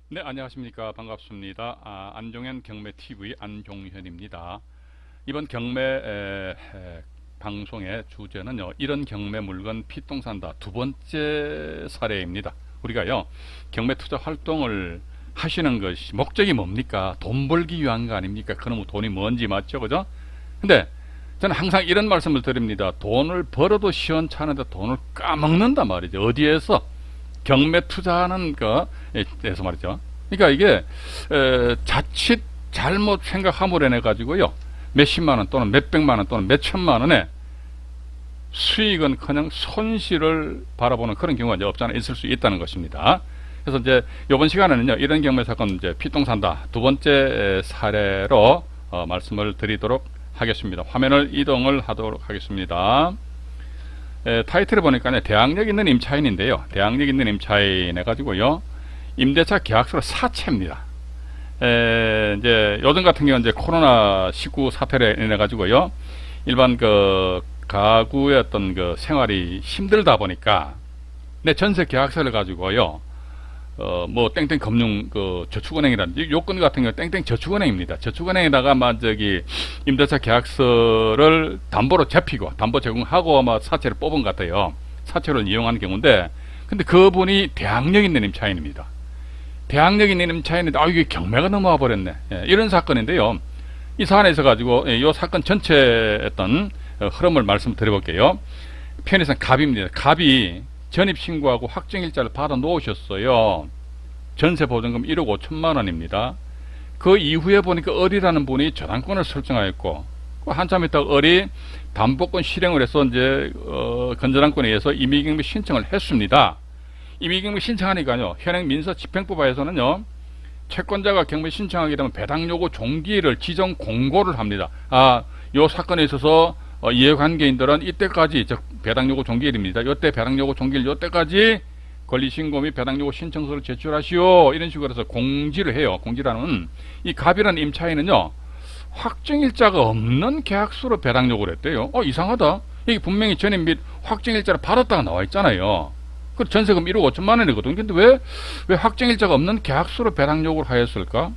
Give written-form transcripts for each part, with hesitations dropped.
네, 안녕하십니까. 반갑습니다. 안종현 경매TV 안종현입니다. 이번 경매 방송의 주제는요, 이런 경매 물건 피똥 산다 두 번째 사례입니다. 우리가요, 경매 투자 활동을 하시는 것이 목적이 뭡니까? 돈 벌기 위한 거 아닙니까? 그놈의 돈이 뭔지 맞죠? 그죠? 근데 저는 항상 이런 말씀을 드립니다. 돈을 벌어도 시원찮은데 돈을 까먹는단 말이죠. 어디에서? 경매 투자하는 거에서 말이죠. 그러니까 이게 자칫 잘못 생각함으로 인해 가지고요, 몇십만 원 또는 몇백만 원 또는 몇천만 원의 수익은 그냥 손실을 바라보는 그런 경우가 이제 없지 않아 있을 수 있다는 것입니다. 그래서 이제 이번 시간에는요, 이런 경매 사건 이제 피똥 산다 두 번째 사례로 말씀을 드리도록 하겠습니다. 화면을 이동을 하도록 하겠습니다. 타이틀을 보니까 대항력 있는 임차인인데요. 대항력 있는 임차인 해가지고요, 임대차 계약서를 사채입니다. 이제 요즘 같은 경우는 이제 코로나19 사태로 인해 가지고요, 일반 가구의 어떤 생활이 힘들다 보니까 내 전세 계약서를 가지고요, 뭐 땡땡 금융 저축은행이라든지 요건 같은 경우 땡땡 저축은행입니다. 저축은행에다가 임대차 계약서를 담보로 잡히고 담보 제공하고 사채를 뽑은 것 같아요. 사채를 이용하는 경우인데, 근데 그분이 대항력 있는 임차인입니다. 대항력 있는 임차인인데 이게 경매가 넘어와 버렸네. 이런 사건인데요. 이 사안에 있어 가지고 이 사건 전체 어떤 흐름을 말씀드려볼게요. 편의상 갑입니다. 갑이 전입신고하고 확정일자를 받아 놓으셨어요. 전세보증금 1억 5천만 원입니다. 그 이후에 보니까 을이라는 분이 저당권을 설정하였고, 한참 있다가 을이 담보권 실행을 해서 이제 건전항권에 의해서 임의경매 신청을 했습니다. 임의경매 신청하니까요, 현행 민사집행법에서는요, 채권자가 경매 신청하게 되면 배당요구 종기일을 지정 공고를 합니다. 요 사건에 있어서 이해관계인들은 이때까지, 즉 배당요구 종기일입니다. 이때 배당요구 종기일 요때까지 권리신고 및 배당요구 신청서를 제출하시오, 이런 식으로 해서 공지를 해요. 공지라는 이 갑이라는 임차인은요, 확정일자가 없는 계약서로 배당요구를 했대요. 이상하다. 이게 분명히 전입 및 확정일자를 받았다가 나와 있잖아요. 그 전세금 1억 5천만 원이거든. 근데 왜 확정일자가 없는 계약서로 배당요구를 하였을까?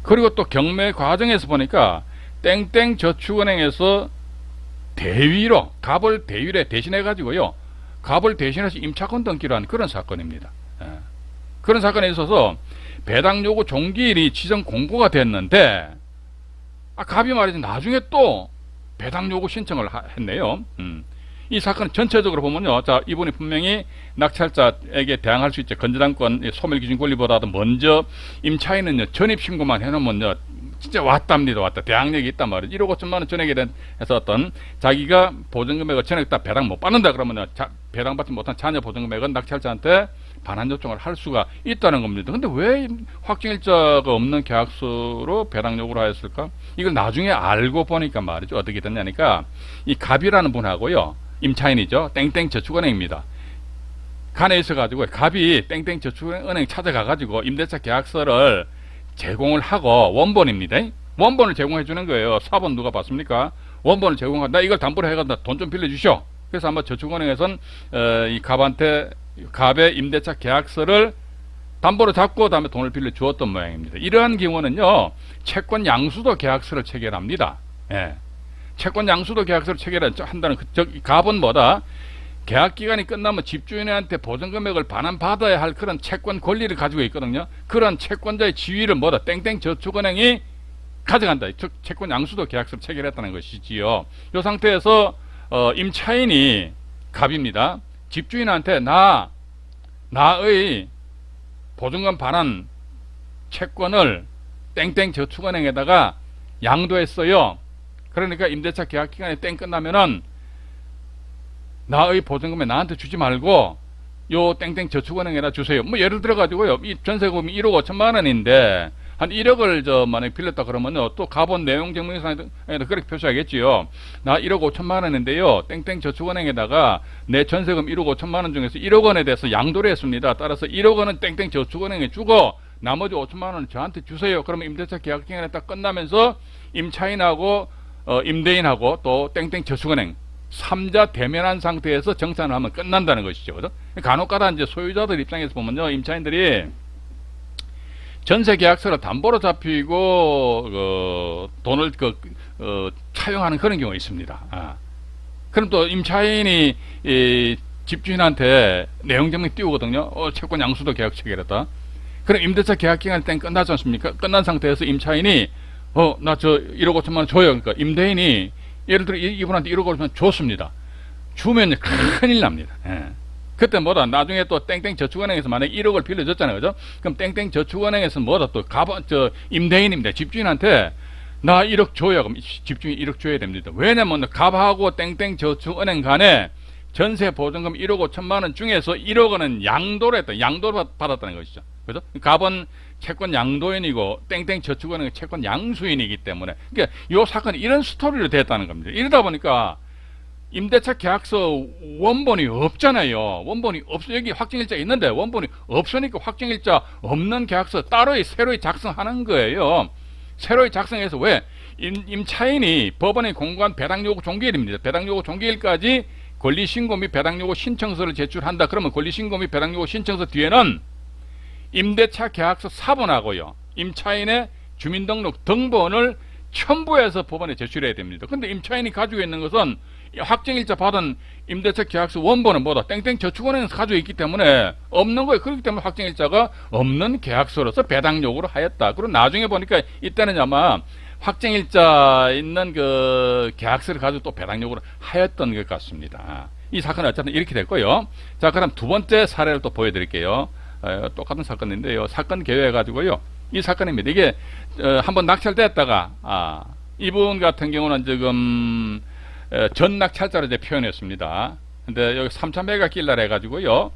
그리고 또 경매 과정에서 보니까 땡땡 저축은행에서 대위로 갑을 대위에 대신해 가지고요, 갑을 대신해서 임차권 등기로 한 그런 사건입니다. 그런 사건에 있어서 배당요구 종기일이 지정 공고가 됐는데, 갑이 말이지 나중에 또 배당요구 신청을 했네요. 이 사건 전체적으로 보면요, 자, 이분이 분명히 낙찰자에게 대항할 수 있죠. 건전항권 소멸기준 권리보다도 먼저 임차인은요, 전입신고만 해놓으면요, 진짜 왔답니다. 왔다. 대항력이 있단 말이죠. 1억 5천만 원 전액에 대해서 어떤 자기가 보증금액을 전액 다 배당 못 받는다 그러면 배당받지 못한 자녀 보증금액은 낙찰자한테 반환 요청을 할 수가 있다는 겁니다. 근데 왜 확정일자가 없는 계약서로 배당 요구를 하였을까? 이걸 나중에 알고 보니까 말이죠, 어떻게 됐냐니까, 이 갑이라는 분하고요, 임차인이죠, 땡땡 저축은행입니다. 간에 있어가지고 갑이 땡땡 저축은행 찾아가가지고 임대차 계약서를 제공을 하고, 원본입니다. 원본을 제공해 주는 거예요. 사본 누가 받습니까? 원본을 제공하고, 나 이걸 담보로 해가지고 돈 좀 빌려주시오. 그래서 아마 저축은행에서는 이 갑의 임대차 계약서를 담보로 잡고 다음에 돈을 빌려 주었던 모양입니다. 이러한 경우는요, 채권 양수도 계약서를 체결합니다. 채권 양수도 계약서를 체결한다는 갑은 뭐다? 계약 기간이 끝나면 집주인한테 보증금액을 반환받아야 할 그런 채권 권리를 가지고 있거든요. 그런 채권자의 지위를 땡땡 저축은행이 가져간다. 즉 채권 양수도 계약서를 체결했다는 것이지요. 이 상태에서 임차인이 갑입니다. 집주인한테 나의 보증금 반환 채권을 땡땡 저축은행에다가 양도했어요. 그러니까 임대차 계약 기간이 땡 끝나면은 나의 보증금에 나한테 주지 말고 요 땡땡 저축은행에다 주세요. 뭐 예를 들어 가지고요, 이 전세금이 1억 5천만 원인데 한 1억을 만약에 빌렸다 그러면요, 또 가본 내용 증명서에도 그렇게 표시하겠지요. 나 1억 5천만 원인데요, 땡땡 저축은행에다가 내 전세금 1억 5천만 원 중에서 1억 원에 대해서 양도를 했습니다. 따라서 1억 원은 땡땡 저축은행에 주고 나머지 5천만 원은 저한테 주세요. 그러면 임대차 계약 기간이 딱 끝나면서 임차인하고 임대인하고 또 땡땡 저축은행 3자 대면한 상태에서 정산을 하면 끝난다는 것이죠. 그죠? 간혹가다 이제 소유자들 입장에서 보면요, 임차인들이 전세 계약서를 담보로 잡히고 돈을 차용하는 그런 경우가 있습니다. 그럼 또 임차인이 집주인한테 내용 증명 띄우거든요. 채권 양수도 계약 체결했다. 그럼 임대차 계약 기간 땡 끝나지 않습니까? 끝난 상태에서 임차인이 나 저 1억 5천만 원 줘요. 그러니까 임대인이 예를 들어 이분한테 1억 5천만 원 줬습니다. 주면 큰일 납니다. 그때 뭐다 나중에 또 땡땡 저축은행에서 만약에 1억을 빌려줬잖아요. 그죠? 그럼 땡땡 저축은행에서 뭐다 또 임대인입니다. 집주인한테 나 1억 줘요. 그럼 집주인이 1억 줘야 됩니다. 왜냐면 갑하고 땡땡 저축은행 간에 전세 보증금 1억 5천만 원 중에서 1억 원은 양도를 했다. 양도를 받았다는 것이죠. 그죠? 갑은 채권 양도인이고 땡땡 저축은행은 채권 양수인이기 때문에 그러니까 이 사건이 이런 스토리로 됐다는 겁니다. 이러다 보니까 임대차 계약서 원본이 없잖아요. 원본이 없어. 여기 확정일자 있는데 원본이 없으니까 확정일자 없는 계약서 따로 새로이 작성하는 거예요. 새로이 작성해서 왜? 임차인이 법원에 공고한 배당요구 종기일입니다. 배당요구 종기일까지 권리신고 및 배당요구 신청서를 제출한다. 그러면 권리신고 및 배당요구 신청서 뒤에는 임대차 계약서 사본하고요. 임차인의 주민등록 등본을 첨부해서 법원에 제출해야 됩니다. 근데 임차인이 가지고 있는 것은 확정일자 받은 임대차 계약서 원본은 뭐다? 땡땡 저축은행에서 가지고 있기 때문에 없는 거예요. 그렇기 때문에 확정일자가 없는 계약서로서 배당 요구를 하였다. 그리고 나중에 보니까 이때는 아마 확정일자 있는 그 계약서를 가지고 또 배당 요구를 하였던 것 같습니다. 이 사건은 어쨌든 이렇게 됐고요. 자, 그럼 두 번째 사례를 또 보여드릴게요. 똑같은 사건인데요. 사건 개요해 가지고요. 이 사건입니다. 이게 한번 낙찰됐다가 이분 같은 경우는 지금 전 낙찰자로 이제 표현했습니다. 근데 여기 3,000매가 길날 해가지고요.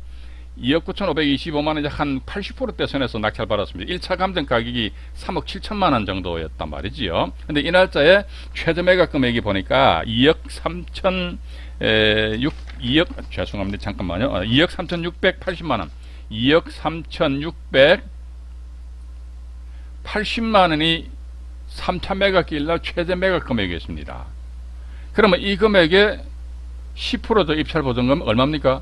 2억 9,525만 원, 이제 한 80%대 선에서 낙찰 받았습니다. 1차 감정 가격이 3억 7천만 원 정도였단 말이지요. 근데 이 날짜에 최저 매각 금액이 보니까 2억 3,680만 원. 2억 3,680만 원이 3차 매각 길날 최저 매각 금액이었습니다. 그러면 이 금액의 10%더 입찰 보증금 얼마입니까?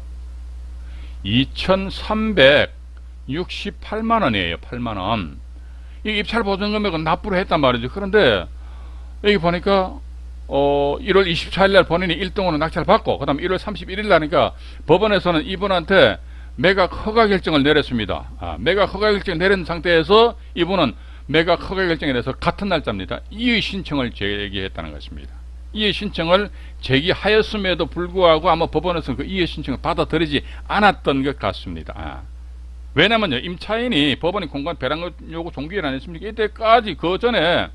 2,368만 원이에요. 8만 원. 이 입찰 보증금액은 납부를 했단 말이죠. 그런데 여기 보니까 1월 24일 날 본인이 1등으로 낙찰 받고 그 다음 1월 31일 날이니까 법원에서는 이분한테 매각 허가 결정을 내렸습니다. 매각 허가 결정을 내린 상태에서 이분은 매각 허가 결정에 대해서 같은 날짜입니다. 이의 신청을 제기했다는 것입니다. 이의 신청을 제기하였음에도 불구하고 아마 법원에서는 그 이의 신청을 받아들이지 않았던 것 같습니다. 왜냐면요, 임차인이 법원이 공고한 배당 요구 종기일 아니었습니까? 이때까지 그 전에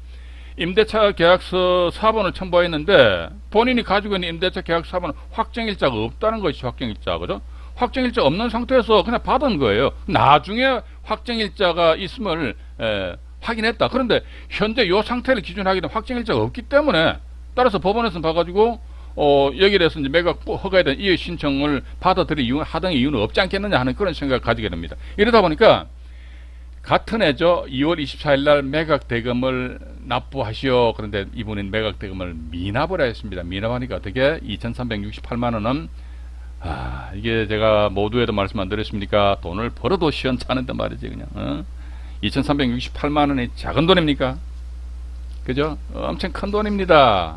임대차 계약서 사본을 첨부했는데 본인이 가지고 있는 임대차 계약서 사본은 확정일자가 없다는 것이 확정일자, 그죠? 확정일자 없는 상태에서 그냥 받은 거예요. 나중에 확정일자가 있음을 확인했다. 그런데 현재 이 상태를 기준으로 하기에는 확정일자가 없기 때문에 따라서 법원에서는 봐가지고 여기에 대해서 이제 매각 허가에 대한 이의 신청을 받아들일 이유, 하등의 이유는 없지 않겠느냐 하는 그런 생각을 가지게 됩니다. 이러다 보니까 같은 해죠. 2월 24일 날 매각 대금을 납부하시오. 그런데 이분은 매각 대금을 미납을 했습니다. 미납하니까 어떻게 2,368만 원은 이게 제가 모두에도 말씀 안 드렸습니까? 돈을 벌어도 시원찮은데 말이지 그냥 2,368만 원이 작은 돈입니까? 그죠? 엄청 큰 돈입니다.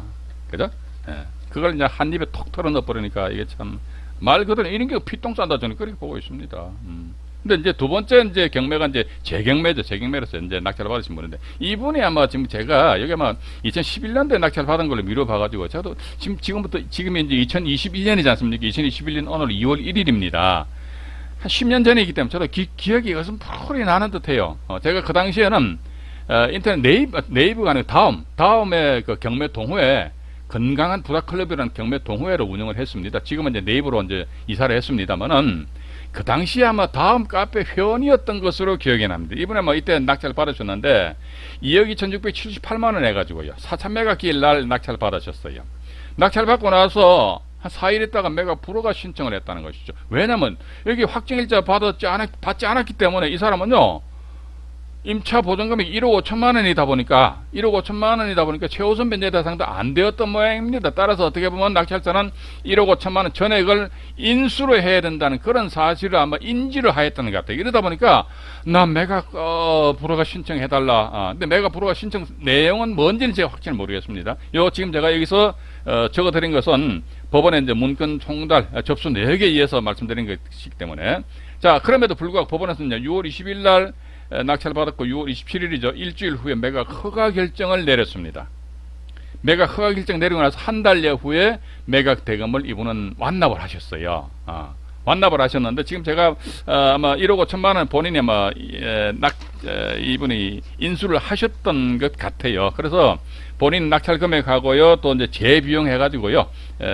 그죠? 그걸 이제 한 입에 톡 털어 넣어버리니까 이게 참 말 그대로 이런 게 피똥 싼다 저는 그렇게 보고 있습니다. 근데 이제 두 번째 이제 경매가 이제 재경매죠. 재경매로서 이제 낙찰을 받으신 분인데 이분이 아마 지금 제가 여기 아마 2011년도에 낙찰 받은 걸로 미뤄봐가지고 저도 지금부터 지금이 이제 2021년이지 않습니까? 2021년 오늘 2월 1일입니다. 한 10년 전이기 때문에 저도 기억이 어슴푸리 나는 듯해요. 제가 그 당시에는 인터넷 네이버가 아니고 다음에 그 경매 동호회 건강한 부다클럽이라는 경매 동호회를 운영을 했습니다. 지금은 이제 네이버로 이제 이사를 했습니다만은 그 당시에 아마 다음 카페 회원이었던 것으로 기억이 납니다. 이번에 뭐 이때 낙찰 받으셨는데 2억 2,678만 원 해가지고요. 4차 매각 기일 날 낙찰 받으셨어요. 낙찰 받고 나서 한 4일 있다가 매각 불허가 신청을 했다는 것이죠. 왜냐면 여기 확정일자 받지 않았기 때문에 이 사람은요 임차 보증금이 1억 5천만 원이다 보니까 1억 5천만 원이다 보니까 최우선 변제 대상도 안 되었던 모양입니다. 따라서 어떻게 보면 낙찰자는 1억 5천만 원 전액을 인수로 해야 된다는 그런 사실을 아마 인지를 하였다는 것 같아요. 이러다 보니까 나 매각 불허가 신청해달라. 근데 매각 불허가 신청 내용은 뭔지는 제가 확실히 모르겠습니다. 요 지금 제가 여기서 적어드린 것은 법원의 이제 문건 총달 접수 내역에 의해서 말씀드린 것이기 때문에 자 그럼에도 불구하고 법원에서는 6월 20일 날 낙찰 받았고 6월 27일이죠. 일주일 후에 매각 허가 결정을 내렸습니다. 매각 허가 결정 내리고 나서 한 달여 후에 매각 대금을 이분은 완납을 하셨어요. 완납을 하셨는데 지금 제가 아마 1억 5천만 원 본인이 아마 이분이 인수를 하셨던 것 같아요. 그래서 본인 낙찰 금액하고요 또 이제 재비용 해가지고요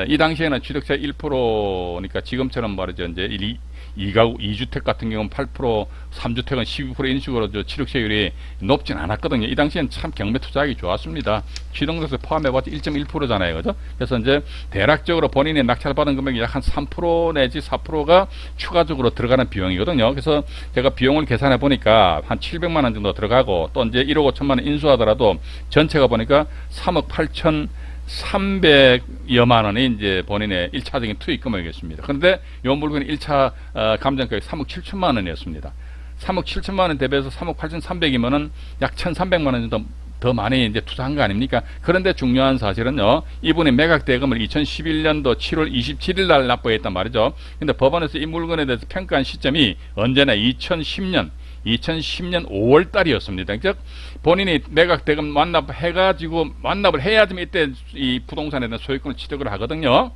이 당시에는 취득세 1%니까 지금처럼 말이죠 이제 2가구 2주택 같은 경우는 8%, 3주택은 12% 이런 식으로 취득세율이 높진 않았거든요. 이 당시엔 참 경매 투자하기 좋았습니다. 취득세 포함해봤자 1.1%잖아요. 그죠? 그래서 이제 대략적으로 본인이 낙찰받은 금액이 약 한 3% 내지 4%가 추가적으로 들어가는 비용이거든요. 그래서 제가 비용을 계산해 보니까 한 700만 원 정도 들어가고 또 이제 1억 5천만 원 인수하더라도 전체가 보니까 3억 8천 300여만 원이 이제 본인의 1차적인 투입 금액이었습니다. 그런데 이 물건의 1차 감정가격이 3억 7천만 원이었습니다. 3억 7천만 원 대비해서 3억 8,300이면은 약 1,300만 원 정도 더 많이 이제 투자한 거 아닙니까? 그런데 중요한 사실은요, 이분이 매각 대금을 2011년도 7월 27일 날 납부했단 말이죠. 근데 법원에서 이 물건에 대해서 평가한 시점이 언제나 2010년 5월 달이었습니다. 즉 본인이 매각 대금 완납해가지고 완납을 해야지만 이때 이 부동산에 대한 소유권을 취득을 하거든요.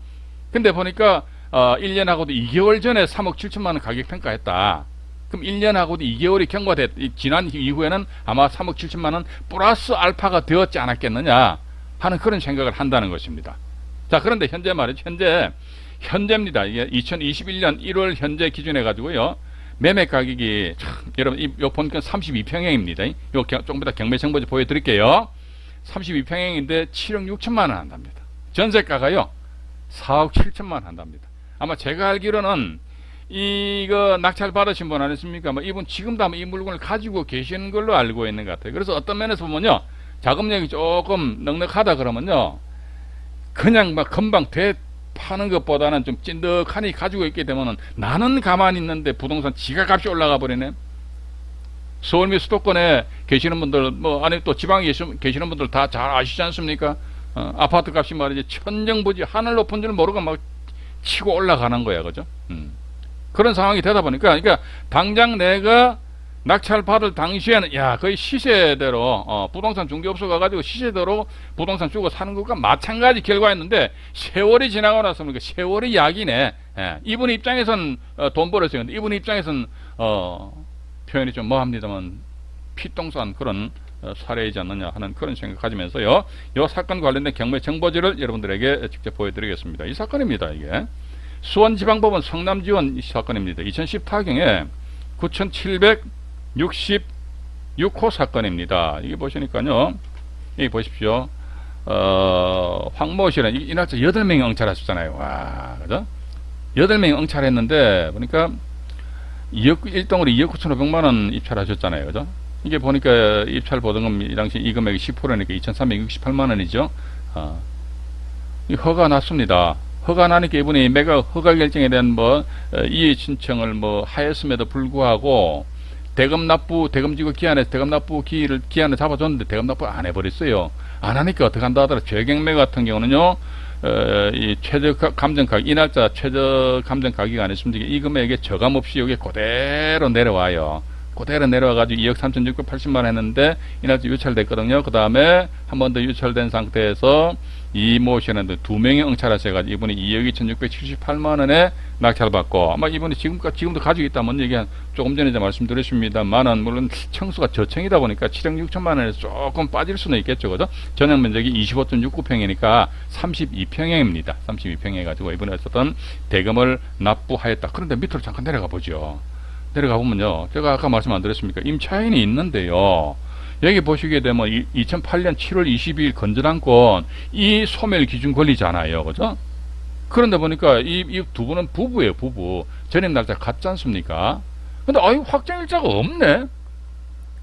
근데 보니까 1년하고도 2개월 전에 3억 7천만 원 가격 평가했다. 그럼 1년하고도 2개월이 경과됐 지난 이후에는 아마 3억 7천만 원 플러스 알파가 되었지 않았겠느냐 하는 그런 생각을 한다는 것입니다. 자 그런데 현재 말이죠. 현재입니다. 이게 2021년 1월 현재 기준해 가지고요. 매매 가격이 참, 여러분 요 본건 32평형입니다. 요 조금 이따 경매 정보지 보여드릴게요. 32평형인데 7억 6천만 원 한답니다. 전세가가요 4억 7천만 원 한답니다. 아마 제가 알기로는 이거 낙찰 받으신 분 아니십니까? 뭐 이분 지금도 아마 이 물건을 가지고 계시는 걸로 알고 있는 것 같아요. 그래서 어떤 면에서 보면요 자금력이 조금 넉넉하다 그러면요 그냥 막 금방 파는 것보다는 좀 찐득하니 가지고 있게 되면은 나는 가만히 있는데 부동산 지가 값이 올라가 버리네. 서울 및 수도권에 계시는 분들 뭐 아니 또 지방에 계시는 분들 다 잘 아시지 않습니까? 아파트 값이 말이지 천정부지 하늘 높은 줄 모르고 막 치고 올라가는 거야, 그죠? 그런 상황이 되다 보니까 그러니까 당장 내가 낙찰 받을 당시에는 야 거의 시세대로 부동산 중개업소 가가지고 시세대로 부동산 주고 사는 것과 마찬가지 결과였는데 세월이 지나고 나서 그러니까 세월이 약이네. 이분 입장에선 돈 벌었어요. 근데 이분 입장에선 표현이 좀 뭐합니다만 피똥싼 그런 사례이지 않느냐 하는 그런 생각 가지면서요. 이 사건 관련된 경매 정보지를 여러분들에게 직접 보여드리겠습니다. 이 사건입니다. 이게 수원지방법원 성남지원 사건입니다. 2018경에 9,766호 사건입니다. 이게 보시니까요. 여기 보십시오. 황모 씨는 이 날짜 8명이 응찰하셨잖아요. 와, 그죠? 8명이 응찰했는데, 보니까 1동으로 2억 9,500만 원 입찰하셨잖아요. 그죠? 이게 보니까 입찰 보증금 이 당시 이 금액이 10%니까 2,368만 원이죠. 이 허가 났습니다. 허가 나니까 이분이 매각 허가 결정에 대한 이의 신청을 하였음에도 불구하고 대금 지급 기한에서 대금 납부 기한을 잡아줬는데 대금 납부 안 해버렸어요. 안 하니까 어떻게 한다 하더라. 재경매 같은 경우는요, 이 최저 감정 가격, 이 날짜 최저 감정 가격이 아니었습니까? 이 금액에 저감 없이 여기 그대로 내려와요. 그대로 내려와가지고 2억 3,680만 원 했는데 이 날짜 유찰됐거든요. 그 다음에 한 번 더 유찰된 상태에서 이모 씨는 2명이 응찰하셔가지고 이분이 2억 2,678만 원에 낙찰받고 아마 이분이 지금도 가지고 있다면 얘기 조금 전에 말씀드렸습니다만은 물론 청수가 저층이다 보니까 7억 6천만 원에서 조금 빠질 수는 있겠죠. 그죠? 전용 면적이 25.69평이니까 32평형입니다. 32평 해가지고 이분이 어쨌든 대금을 납부하였다. 그런데 밑으로 잠깐 내려가 보죠. 내려가 보면요. 제가 아까 말씀 안 드렸습니까? 임차인이 있는데요. 여기 보시게 되면 2008년 7월 22일 건전한권 이 소멸 기준 권리잖아요. 그죠? 그런데 보니까 이 두 분은 부부예요. 부부. 전입 날짜 같지 않습니까? 근데 확정일자가 없네.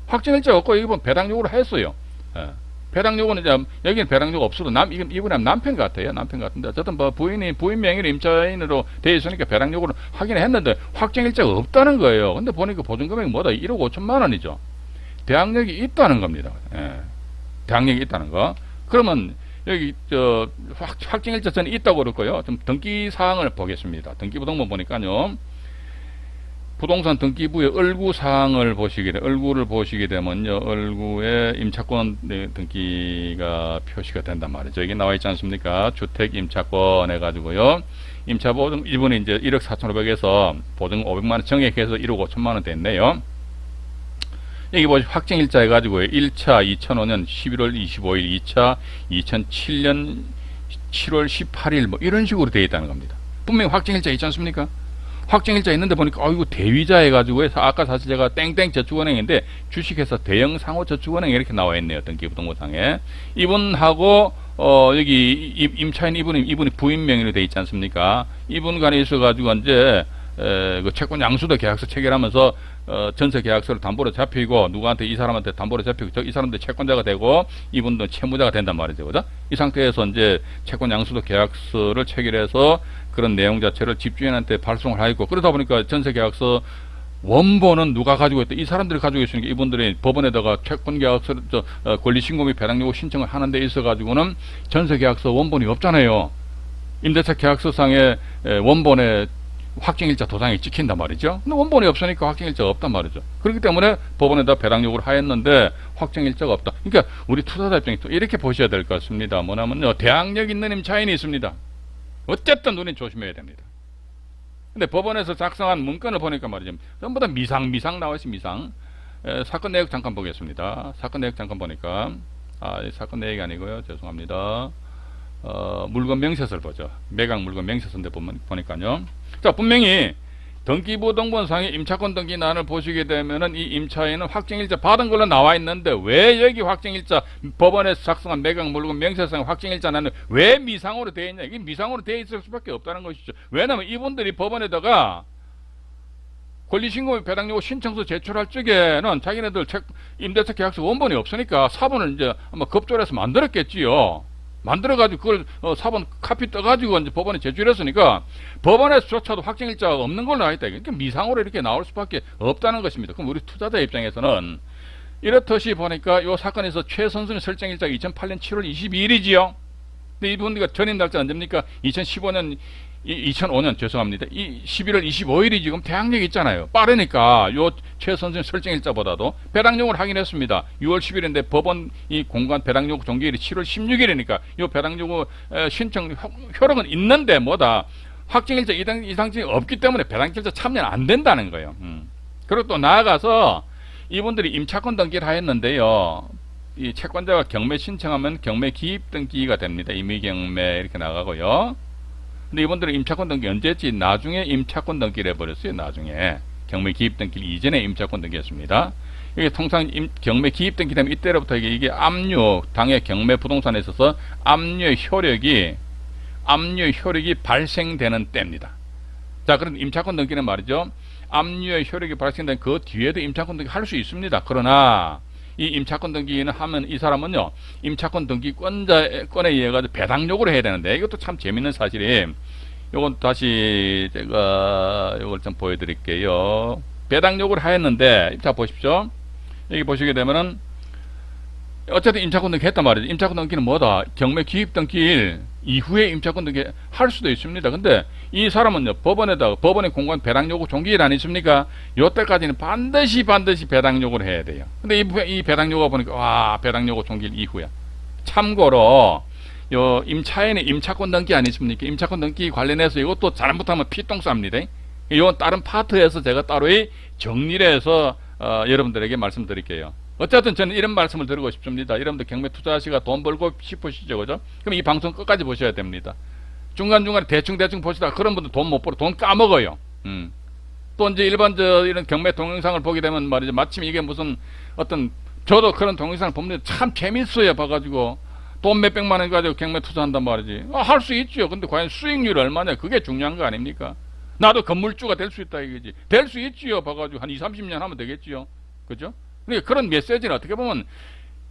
확정일자 없고 여기 보면 배당 요구를 했어요. 예. 배당 요구는 이제 여기는 배당 요구 없어도 이분은 남편 같아요. 남편 같은데 어쨌든 뭐 부인 명의로 임차인으로 돼 있으니까 배당 요구를 하긴 했는데 확정일자가 없다는 거예요. 근데 보니까 보증금액이 뭐다? 1억 5천만 원이죠. 대항력이 있다는 겁니다. 예. 대항력이 있다는 거. 그러면 여기 확정일자 전에 있다고 그럴 거예요. 좀 등기 사항을 보겠습니다. 등기부등본 보니까요. 부동산 등기부의 얼구 사항을 얼구를 보시게 되면요. 얼구에 임차권 등기가 표시가 된단 말이죠. 여기 나와 있지 않습니까? 주택 임차권 해가지고요. 임차보증 이분이 이제 1억 4,500에서 보증 500만 원 정액해서 1억 5천만 원 됐네요. 여기 보시 확정일자 해가지고 1차 2005년 11월 25일, 2차 2007년 7월 18일 뭐 이런 식으로 되어 있다는 겁니다. 분명히 확정일자 있지 않습니까? 확정일자 있는데 보니까 어이구 대위자 해가지고 아까 사실 제가 땡땡 저축은행인데 주식회사 대형상호저축은행 이렇게 나와 있네요. 등기부등본상에 이분하고 여기 임차인 이분이 부인 명의로 돼 있지 않습니까? 이분 간에 있어가지고 이제 그 채권 양수도 계약서 체결하면서 전세 계약서를 담보로 잡히고 누구한테 이 사람한테 담보로 잡히고 이 사람도 채권자가 되고 이분도 채무자가 된단 말이죠. 그죠? 이 상태에서 이제 채권 양수도 계약서를 체결해서 그런 내용 자체를 집주인한테 발송을 하고 그러다 보니까 전세 계약서 원본은 누가 가지고 있다? 이 사람들이 가지고 있으니까 이분들이 법원에다가 채권 계약서 권리 신고 및 배당 요구 신청을 하는 데 있어 가지고는 전세 계약서 원본이 없잖아요. 임대차 계약서상에 원본에 확정일자 도장이 찍힌단 말이죠. 근데 원본이 없으니까 확정일자가 없단 말이죠. 그렇기 때문에 법원에다 배당 요구를 하였는데 확정일자가 없다. 그러니까 우리 투자자 입장에 또 이렇게 보셔야 될 것 같습니다. 뭐냐면요. 대항력 있는 임차인이 있습니다. 어쨌든 눈이 조심해야 됩니다. 근데 법원에서 작성한 문건을 보니까 말이죠. 전부 다 미상 나와 있어요. 미상. 사건 내역 잠깐 보겠습니다. 사건 내역 잠깐 보니까 사건 내역이 아니고요. 죄송합니다. 물건 명세서를 보죠. 매각 물건 명세서인데 보니까요. 자, 분명히 등기부등본상의 임차권 등기난을 보시게 되면은 이 임차인은 확정일자 받은 걸로 나와 있는데 왜 여기 확정일자 법원에서 작성한 매각 물건 명세서의 확정일자는 왜 미상으로 되어 있냐? 이게 미상으로 되어 있을 수밖에 없다는 것이죠. 왜냐하면 이분들이 법원에다가 권리신고 및 배당 요구 신청서 제출할 적에는 자기네들 임대차 계약서 원본이 없으니까 사본을 이제 아마 급조해서 만들었겠지요. 만들어가지고 그걸 사본 카피 떠가지고 이제 법원에 제출했으니까 법원에서조차도 확정일자가 없는 걸로 나와있다. 그러니까 미상으로 이렇게 나올 수밖에 없다는 것입니다. 그럼 우리 투자자 입장에서는 이렇듯이 보니까 이 사건에서 최선순위 설정일자가 2008년 7월 22일이지요. 근데 이분들과 전임 날짜 언제입니까? 2005년 죄송합니다. 11월 25일이 지금 대항력이 있잖아요. 빠르니까 요 최선순위 설정일자보다도 배당요구를 확인했습니다. 6월 10일인데 법원 이 공간 배당요구 종기일이 7월 16일이니까 요 배당요구 신청 효력은 있는데 뭐다 확정일자 이상증이 없기 때문에 배당일자 참여는 안 된다는 거예요. 그리고 또 나아가서 이분들이 임차권 등기를 하였는데요. 이 채권자가 경매 신청하면 경매 기입 등기가 됩니다. 임의경매 이렇게 나가고요. 근데 이분들은 임차권 등기 언제 했지? 나중에 임차권 등기를 해버렸어요. 나중에 경매 기입 등기 이전에 임차권 등기였습니다. 이게 통상 경매 기입 등기 되면 이때로부터 이게 압류 당의 경매 부동산에 있어서 압류의 효력이 발생되는 때입니다. 자, 그럼 임차권 등기는 말이죠. 압류의 효력이 발생된 그 뒤에도 임차권 등기 할 수 있습니다. 그러나 이 임차권 등기는 하면 이 사람은요 임차권 등기권자권에 의해 가지고 배당 요구를 해야 되는데 이것도 참 재밌는 사실이 요건 다시 제가 요걸 좀 보여드릴게요. 배당 요구를 하였는데 자 보십시오. 여기 보시게 되면은 어쨌든 임차권 등기 했단 말이죠. 임차권 등기는 뭐다? 경매 기입 등기일 이후에 임차권 등기 할 수도 있습니다. 근데 이 사람은요 법원의 공간 배당 요구 종기일 아니십니까? 요때까지는 반드시 배당 요구를 해야 돼요. 근데 이 배당 요구가 보니까 와 배당 요구 종기일 이후야. 참고로 요 임차인의 임차권 등기 아니십니까? 임차권 등기 관련해서 이것도 잘못하면 피똥 쌉니다. 이건 다른 파트에서 제가 따로 정리를 해서 여러분들에게 말씀드릴게요. 어쨌든 저는 이런 말씀을 드리고 싶습니다. 여러분들 경매 투자하시가 돈 벌고 싶으시죠, 그죠? 그럼 이 방송 끝까지 보셔야 됩니다. 중간중간에 대충 보시다가 그런 분들 돈 못 벌어, 돈 까먹어요. 또 이제 일반 이런 경매 동영상을 보게 되면 말이죠. 마침 이게 무슨 저도 그런 동영상을 보면 참 재밌어요. 봐가지고 돈 몇백만 원 가지고 경매 투자한단 말이지. 할 수 있죠. 근데 과연 수익률이 얼마냐? 그게 중요한 거 아닙니까? 나도 건물주가 될 수 있다 이거지. 될 수 있지요. 봐가지고 한 20, 30년 하면 되겠지요. 그죠? 그러니까 그런 메시지는 어떻게 보면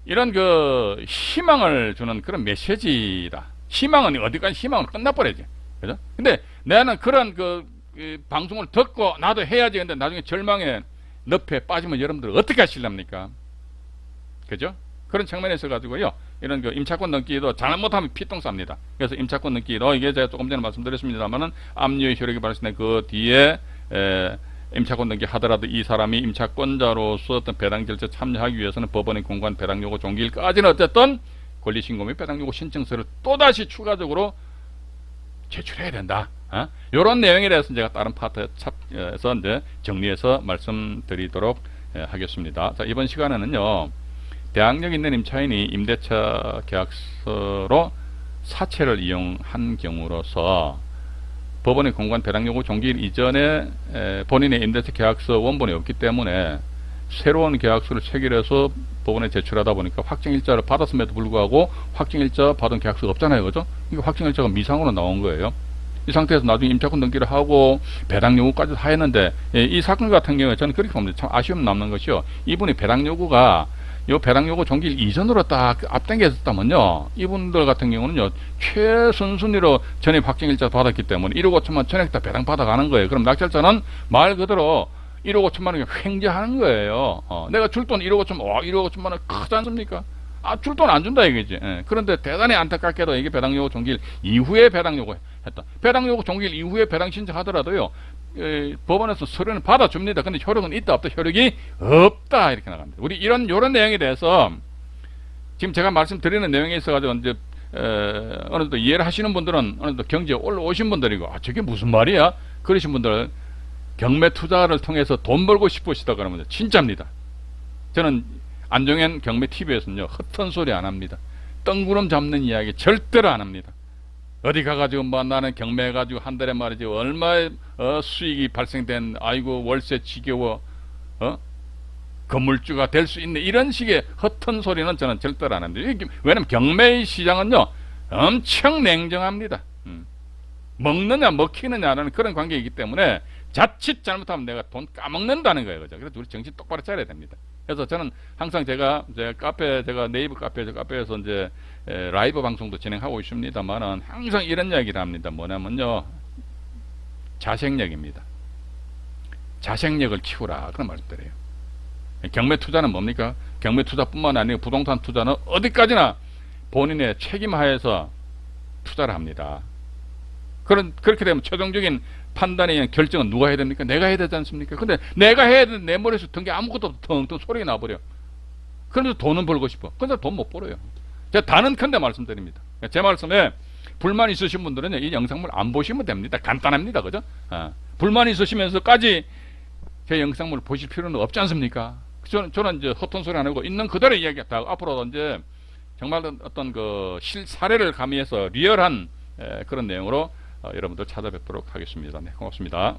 이런 그 희망을 주는 그런 메시지다. 희망은 어디까지 희망은 끝나버려야지. 그죠? 근데 나는 그런 이 방송을 듣고 나도 해야지. 근데 나중에 절망의 늪에 빠지면 여러분들 어떻게 하실랍니까? 그죠? 그런 측면에서 가지고요. 이런 그 임차권 등기도 잘못하면 피똥 쌉니다. 그래서 임차권 등기도 이게 제가 조금 전에 말씀드렸습니다만은 압류의 효력이 발생된 그 뒤에 임차권 등기 하더라도 이 사람이 임차권자로서 어떤 배당 절차에 참여하기 위해서는 법원의 공고한 배당 요구 종기일까지는 어쨌든 권리신고 및 배당 요구 신청서를 또다시 추가적으로 제출해야 된다. 이런 내용에 대해서 제가 다른 파트에서 이제 정리해서 말씀드리도록 하겠습니다. 자, 이번 시간에는요, 대항력 있는 임차인이 임대차 계약서로 사채를 이용한 경우로서 법원의 공고한 배당 요구 종기일 이전에 본인의 임대차 계약서 원본이 없기 때문에 새로운 계약서를 체결해서 법원에 제출하다 보니까 확정일자를 받았음에도 불구하고 확정일자 받은 계약서가 없잖아요. 그죠? 그러니까 확정일자가 미상으로 나온 거예요. 이 상태에서 나중에 임차권 등기를 하고 배당 요구까지 다 했는데 이 사건 같은 경우에 저는 그렇게 봅니다. 참 아쉬움 남는 것이요. 이분이 배당 요구가 요 배당 요구 종기일 이전으로 딱 앞당겨졌다면요, 이분들 같은 경우는요 최선순위로 전입 확정일자 받았기 때문에 1억 5천만 전액 다 배당 받아가는 거예요. 그럼 낙찰자는 말 그대로 1억 5천만 원 횡재하는 거예요. 내가 줄 돈 1억 5천만 원, 1억 5천만 원 크지 않습니까? 줄 돈 안 준다 이거지. 그런데 대단히 안타깝게도 이게 배당 요구 종기일 이후에 배당 요구 했다. 배당 요구 종기일 이후에 배당 신청하더라도요, 법원에서 서류는 받아줍니다. 근데 효력은 있다 없다? 효력이 없다 이렇게 나갑니다. 우리 이런 내용에 대해서 지금 제가 말씀드리는 내용에 있어가지고 이제 어느 정도 이해를 하시는 분들은 어느 정도 경제에 올라오신 분들이고, 저게 무슨 말이야? 그러신 분들 경매 투자를 통해서 돈 벌고 싶으시다 그러면 진짜입니다. 저는 안종현 경매 TV에서는요 헛된 소리 안 합니다. 뜬구름 잡는 이야기 절대로 안 합니다. 어디 가가지고 뭐 나는 경매해가지고 한 달에 말이지 얼마의 수익이 발생된, 아이고 월세 지겨워, 건물주가 될 수 있네, 이런 식의 헛된 소리는 저는 절대로 안 합니다. 왜냐면 경매 시장은요 엄청 냉정합니다. 먹느냐 먹히느냐라는 그런 관계이기 때문에 자칫 잘못하면 내가 돈 까먹는다는 거예요. 그죠? 그래서 우리 정신 똑바로 차려야 됩니다. 그래서 저는 항상 제가 네이버 카페에서 이제 라이브 방송도 진행하고 있습니다만은 항상 이런 이야기를 합니다. 뭐냐면요, 자생력입니다. 자생력을 키우라 그런 말씀드려요. 경매 투자는 뭡니까? 경매 투자뿐만 아니고 부동산 투자는 어디까지나 본인의 책임하에서 투자를 합니다. 그렇게 되면 최종적인 판단의 결정은 누가 해야 됩니까? 내가 해야 되지 않습니까? 근데 내가 해야 되는 내 머리에서 든 게 아무것도 없어 텅텅 소리가 나버려. 그래서 돈은 벌고 싶어. 근데 돈 못 벌어요. 제가 단언컨대 말씀드립니다. 제 말씀에 불만 있으신 분들은 이 영상물 안 보시면 됩니다. 간단합니다. 그죠? 불만 있으시면서까지 제 영상물 보실 필요는 없지 않습니까? 저는 이제 헛돈 소리 안 하고 있는 그대로 이야기했다. 앞으로 이제 정말 어떤 그 실사례를 가미해서 리얼한 그런 내용으로 여러분들 찾아뵙도록 하겠습니다. 네, 고맙습니다.